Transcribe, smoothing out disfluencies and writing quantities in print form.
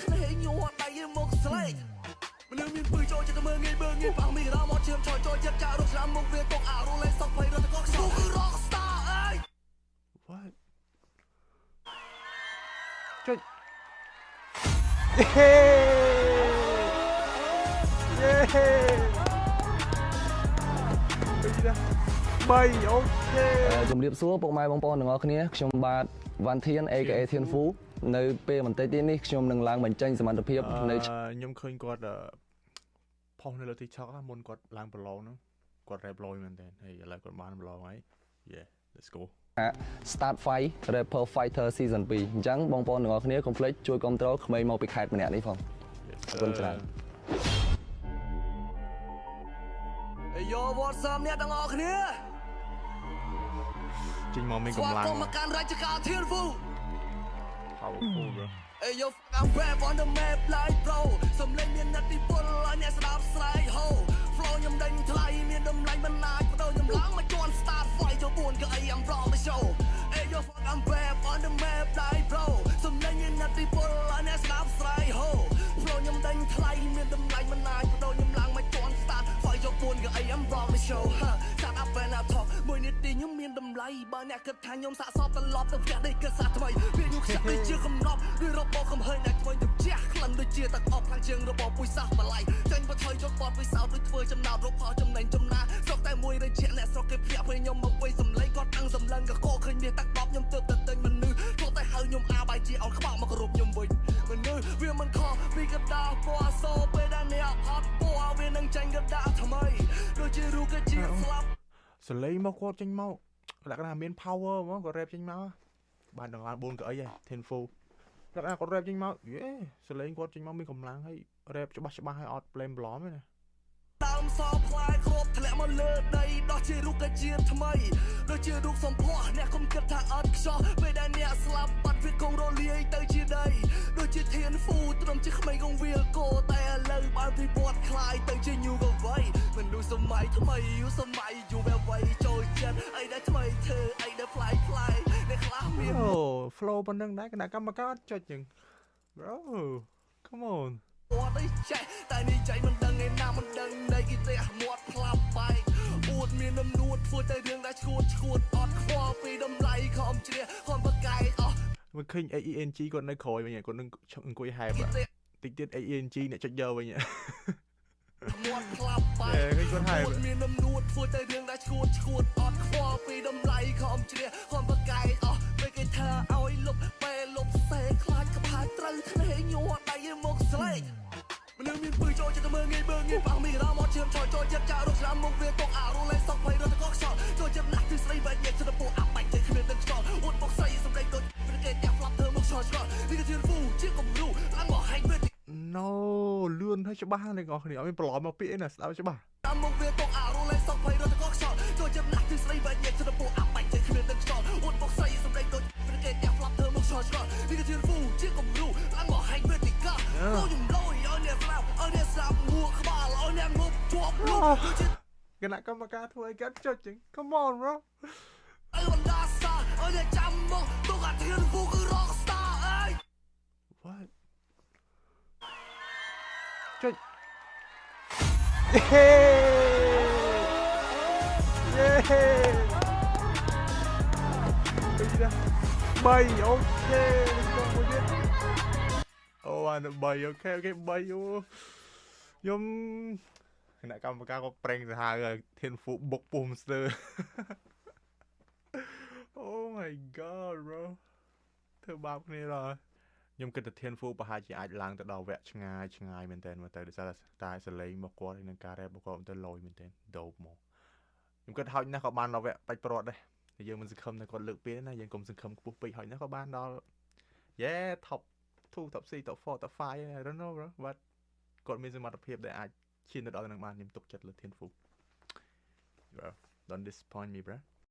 គ្នាញ័រដៃមកស្លេកមនុស្សមានពើចូលចិត្តមើងងាយបើងាយប៉ះមីរ៉ាមកឈាមចូលចិត្តចាក់រត់ស្រាំមុខវាកុកអារុលេសុកភ័យរត់កុកខ្សោយគឺ rock star អើយ What ចុច bay ok ជំរាបសួរពុកម៉ែបងប្អូនទាំងអស់គ្នាខ្ញុំបាទវ៉ាន់ធាន AKA ធានហ្វូនៅពេលបន្តិចទៀតនេះខ្ញុំនឹងឡើងបញ្ចេញសមត្ថភាពនៅខ្ញុំឃើញគាត់ផុសនៅលើ TikTok មុនគាត់ឡើងប្រឡងហ្នឹងគាត់ rap លយមែនតើហើយឥឡូវគាត់បានប្រឡងហើយ Yeah let's go Start Fight Rapper Fighter Season 2អញ្ចឹងបងប្អូនទាំងអស់គ្នាកុំភ្លេចជួយគ្រប់គ្រងក្មេងមកពីខេត្តម្នាក់នេះផងអរគុណច្រើនយោវត្តសាមអ្នកទាំងអស់គ្នាចេញមកមានកម្លាំង ស្វាគមន៍មកកាន់រាជការធានហ្វូ Powerful bro Hey yo I'm rap on the map like bro សំឡេងមានអ្នកទីពលឲ្យអ្នកស្ដាប់ស្រែកហូ Flow ខ្ញុំដេញថ្លៃមានតម្លៃមិនអាចបដូរខ្ញុំឡើងមកជន់ Start Fight ចូល4ក៏អី I'm wrong the show Hey yo I'm rap on the map like bro សំឡេងមានអ្នកទីពលឲ្យអ្នកស្ដាប់ស្រែកហូ Flow ខ្ញុំដេញថ្លៃមានតម្លៃមិនអាចបដូរខ្ញុំឡើងមកជន់ Start Fight ចូល4ក៏អី I'm wrong the show Start up and up talk មួយនាទីខ្ញុំមានតម្លៃបើអ្នកគិតថាខ្ញុំសាកសពត្រឡប់ទៅផ្ទះនេះគិតសាថ្មីវាខ្ញុំខ្ចាក់ដូចជាកំណប់ឬរបបកំហើញអ្នកធ្វើទៅជះក្លិនដូចជាទឹកអប់ខ្លាំងជាងរបបពុយសាសបល័យចាញ់បថយយកបត់ពិសោធន៍ដូចធ្វើចំណោទរកផលចំណេញចំណាស្រុកតែមួយរយៈអ្នកស្រុកគេភ្ញាក់ពេលខ្ញុំមកវ័យសំឡេងគាត់អាំងសម្លឹងកកឃើញមាសតាក់ដប់ខ្ញុំទើបតែទិញមនុស្សគាត់តែហៅខ្ញុំអាបាយជាអត់ក្បោកមកគ្រប់ខ្ញុំវិញមនុស្សវាមិនខុសពីកណ្ដាលពណ៌សពេលដែលអ្នកអត់ពណ៌វានឹងចាញ់កណ្ដាលថ្មីដូចជារូបគេជាស្លាប់សលេងមកគាត់ចេញមកលក្ខណៈមាន power ហ្មងគាត់ rap ចេញមកបានដល់4កៅអីហ៎ Tenfu លក្ខណៈគាត់ rap ចេញមកយេសលេងគាត់ចេញមកមានកម្លាំងហើយ rap ច្បាស់ហើយអត់ blame ប្លន់ទេណាដើមសផ្លែគ្របធ្លាក់មកលើដីដោះជារូបកាជាថ្មីដូចជារូបសំភ័សអ្នកកុំគិតថាអត់ខ្ចោះពេលដែលអ្នកស្លាប់បាត់វាគង់រលាយទៅជាដីដូចជាធានហ្វូត្រឹមជាក្មេងកងវាលគោតែឥឡូវបានពីវត្តខ្លាយទៅជាញូកវ័យមនុស្សសម័យថ្មីសម័យយូរវ័យចូលចិត្តអីដែលថ្មីធ្វើអីដែលប្លែកអ្នកខ្លះមាន flow ប៉ុណ្ណឹងដែរគណៈកម្មការអត់ចុចចឹង bro come on អត់អីចេះតែនេះใจមិនដឹងឯណាមិនដឹងនៃគេទេមាត់ផ្លាប់បែកអួតមានដំនួតធ្វើតែរឿងដែលឈួតអត់ខ្វល់ពីតម្លៃខំជ្រះខំបកែកអស់មិនឃើញ AENG គាត់នៅក្រោយវិញគាត់នឹងអង្គុយហែបតិចទៀត AENG អ្នកចុចយកវិញមាត់ផ្លាប់បែកគាត់ហែបមានដំនួតធ្វើតែរឿងដែលឈួតអត់ខ្វល់ពីតម្លៃខំជ្រះខំបកែកអស់ពេលគេថាឲ្យលុបពេលលុបសេខ្លាចក្បាលត្រូវគ្នាញ័រដៃមកស្លេកមនុស្សមានពើចូលចិត្តមើងងាយបើងាយប៉ះមីរ៉ាមកឈាមចូលចិត្តចាក់រត់ស្រាំមុខវាកុកអារុលេសុកភ័យរត់កុកខ្សោយចូលចិត្តណាស់គឺស្រីបែកញែកចិត្តពោះអាប់បាច់តែគ្មានទឹកខ្សោយអួតបុកស្រីសម្ដែងដូចព្រឹកគេតែផ្លាប់ធ្វើមកឆ្លឆ្លនេះគឺធានហ្វូជាគំរូឡើងមកហែកវា No លឿនហើយច្បាស់អ្នកនរគ្នាអត់មានប្រឡំមកពាក្យណាស្ដាប់ច្បាស់តាមមុខវាកុកអារុលេសុកភ័យរត់កុកខ្សោយចូលចិត្តណាស់គឺស្រីបែកញែកចិត្តពោះអាប់បាច់តែគ្មានទឹកខ្សោយអួតបុកស្រីសម្ដែងដូចព្រឹកគេតែផ្លាប់ធ្វើមកឆ្លឆ្លនេះគឺធានហ្វូជាគំរូឡើងមកហែកវាទីកាចូលយំលយឲ្យអ្នកស្លាប់ងួរក្បាលឲ្យអ្នកងប់ជាប់លោកគណៈកម្មការធ្វើឲ្យគាត់ចុចចឹង Come on bro អើបណ្ដាសាឲ្យអ្នកចាំមកទុកអាធានហ្វូគឺ rock star អើយ What ចុចbay ok អូអានbay ok bayអូខ្ញុំគណៈកម្មការក៏ប្រេងទៅហៅធានហ្វូបុកពុំស្ទើ Oh my god bro ធ្វើបាបគ្នាដល់ខ្ញុំគិតថាធានហ្វូប្រហែលជាអាចឡើងទៅដល់វគ្គឆ្ងាយមែនតើមើលទៅដោយសារតែសលេងមកគាត់នឹងការរ៉េបរបស់គាត់ទៅលយមែនតើដូបមកខ្ញុំគិតហោចណាស់ក៏បានដល់វគ្គបាច់ប្រវត្តិដែរតែយើងមិនសង្ឃឹមថាគាត់លើកពីណាយើងកុំសង្ឃឹមខ្ពស់ពេកហោចណាស់ក៏បានដល់ Yeah top 2 top 3 top 4 top 5 I don't know bro but គាត់មានសមត្ថភាពដែលអាចឈានទៅដល់នឹងបានខ្ញុំទុកចិត្តលើធានហ្វូ bro don't disappoint me bro